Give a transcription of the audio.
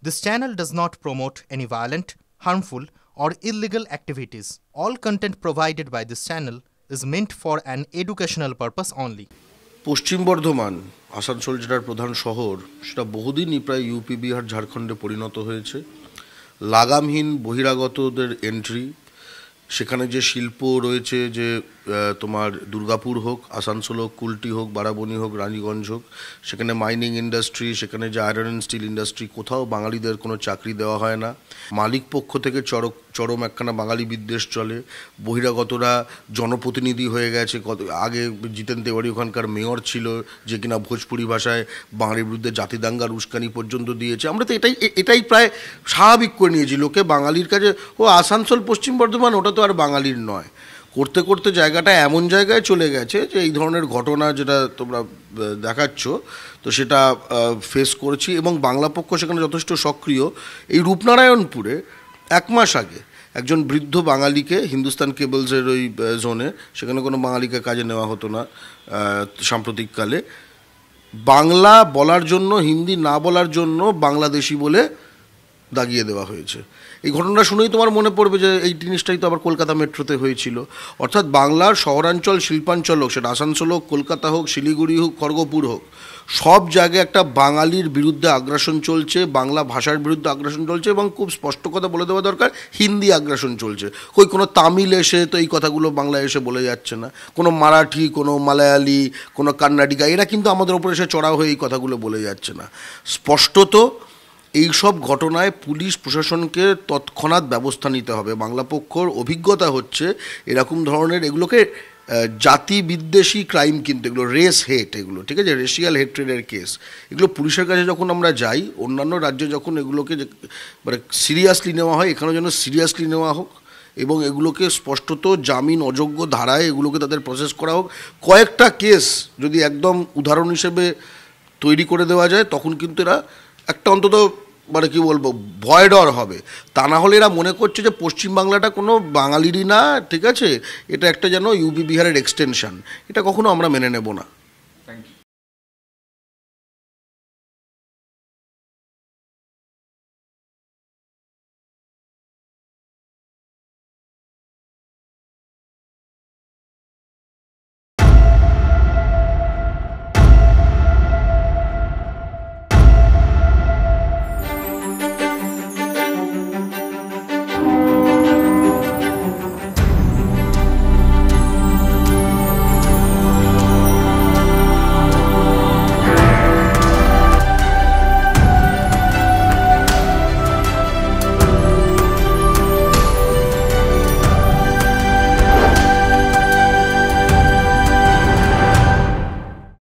This channel does not promote any violent, harmful, or illegal activities. All content provided by this channel is meant for an educational purpose only. পশ্চিম বর্ধমান আসানসোল জেলার প্রধান শহর সেটা বহুদিনই প্রায় UP Bihar ঝাড়খণ্ডে পরিণত হয়েছে। লাগামহীন বহিরাগতদের এন্ট্রি, সেখানে যে শিল্প রয়েছে, যে তোমার দুর্গাপুর হোক, আসানসোল হোক, কুলটি হোক, বারাবণী হোক, রানীগঞ্জ হোক, সেখানে মাইনিং ইন্ডাস্ট্রি, সেখানে যে আয়রন অ্যান্ড স্টিল ইন্ডাস্ট্রি, কোথাও বাঙালিদের কোনো চাকরি দেওয়া হয় না। মালিক পক্ষ থেকে চরম একখানা বাঙালি বিদ্বেষ চলে। বহিরাগতরা জনপ্রতিনিধি হয়ে গেছে। আগে জিতেন তেওয়ারি ওখানকার মেয়র ছিল, যে কিনা ভোজপুরি ভাষায় বাঙালির বিরুদ্ধে জাতিদাঙ্গার উস্কানি পর্যন্ত দিয়েছে। আমরা তো এটাই প্রায় স্বাভাবিক করে নিয়েছি। লোকে বাঙালির কাছে আসানসোল পশ্চিম বর্ধমান ওটা তো আর বাঙালির নয়। করতে করতে জায়গাটা এমন জায়গায় চলে গেছে যে এই ধরনের ঘটনা যেটা তোমরা দেখাচ্ছ, তো সেটা ফেস করছি। এবং বাংলা পক্ষ সেখানে যথেষ্ট সক্রিয়। এই রূপনারায়ণপুরে 1 মাস আগে একজন বৃদ্ধ বাঙালিকে হিন্দুস্তান কেবলসের ওই জোনে, সেখানে কোনো বাঙালিকে কাজে নেওয়া হতো না সাম্প্রতিককালে, বাংলা বলার জন্য, হিন্দি না বলার জন্য বাংলাদেশি বলে দাগিয়ে দেওয়া হয়েছে। এই ঘটনাটা শুনেই তোমার মনে পড়বে যে এই জিনিসটাই তো আবার কলকাতা মেট্রোতে হয়েছিল। অর্থাৎ বাংলার শহরাঞ্চল, শিল্পাঞ্চল হোক, সেটা আসানসোল হোক, কলকাতা হোক, শিলিগুড়ি হোক, খড়গপুর হোক, সব জায়গায় একটা বাঙালির বিরুদ্ধে আগ্রাসন চলছে, বাংলা ভাষার বিরুদ্ধে আগ্রাসন চলছে। এবং খুব স্পষ্ট কথা বলে দেওয়া দরকার, হিন্দি আগ্রাসন চলছে। কোনো তামিল এসে তো এই কথাগুলো বাংলায় এসে বলে যাচ্ছে না, কোনো মারাঠি, কোনো মালায়ালি, কোনো কান্নাডিকা, এরা কিন্তু আমাদের ওপরে এসে চড়াও হয়ে এই কথাগুলো বলে যাচ্ছে না। স্পষ্টত এইসব ঘটনায় পুলিশ প্রশাসনকে তৎক্ষণাৎ ব্যবস্থা নিতে হবে। বাংলা পক্ষর অভিজ্ঞতা হচ্ছে এরকম ধরনের এগুলোকে জাতি বিদ্বেষী ক্রাইম, কিন্তু এগুলো রেস হেট, এগুলো ঠিক আছে, রেশিয়াল হেট্রেডের কেস। এগুলো পুলিশের কাছে যখন আমরা যাই, অন্যান্য রাজ্যে যখন এগুলোকে মানে সিরিয়াসলি নেওয়া হয়, এখানেও যেন সিরিয়াসলি নেওয়া হোক এবং এগুলোকে স্পষ্টত জামিন অযোগ্য ধারায় এগুলোকে তাদের প্রসেস করা হোক। কয়েকটা কেস যদি একদম উদাহরণ হিসেবে তৈরি করে দেওয়া যায়, তখন কিন্তু এরা একটা অন্তত মানে কী বলবো, ভয় ডর হবে। তা না হলে এরা মনে করছে যে পশ্চিমবাংলাটা কোনো বাঙালিরই না, ঠিক আছে, এটা একটা যেন ইউপি বিহারের এক্সটেনশন। এটা কখনো আমরা মেনে নেব না।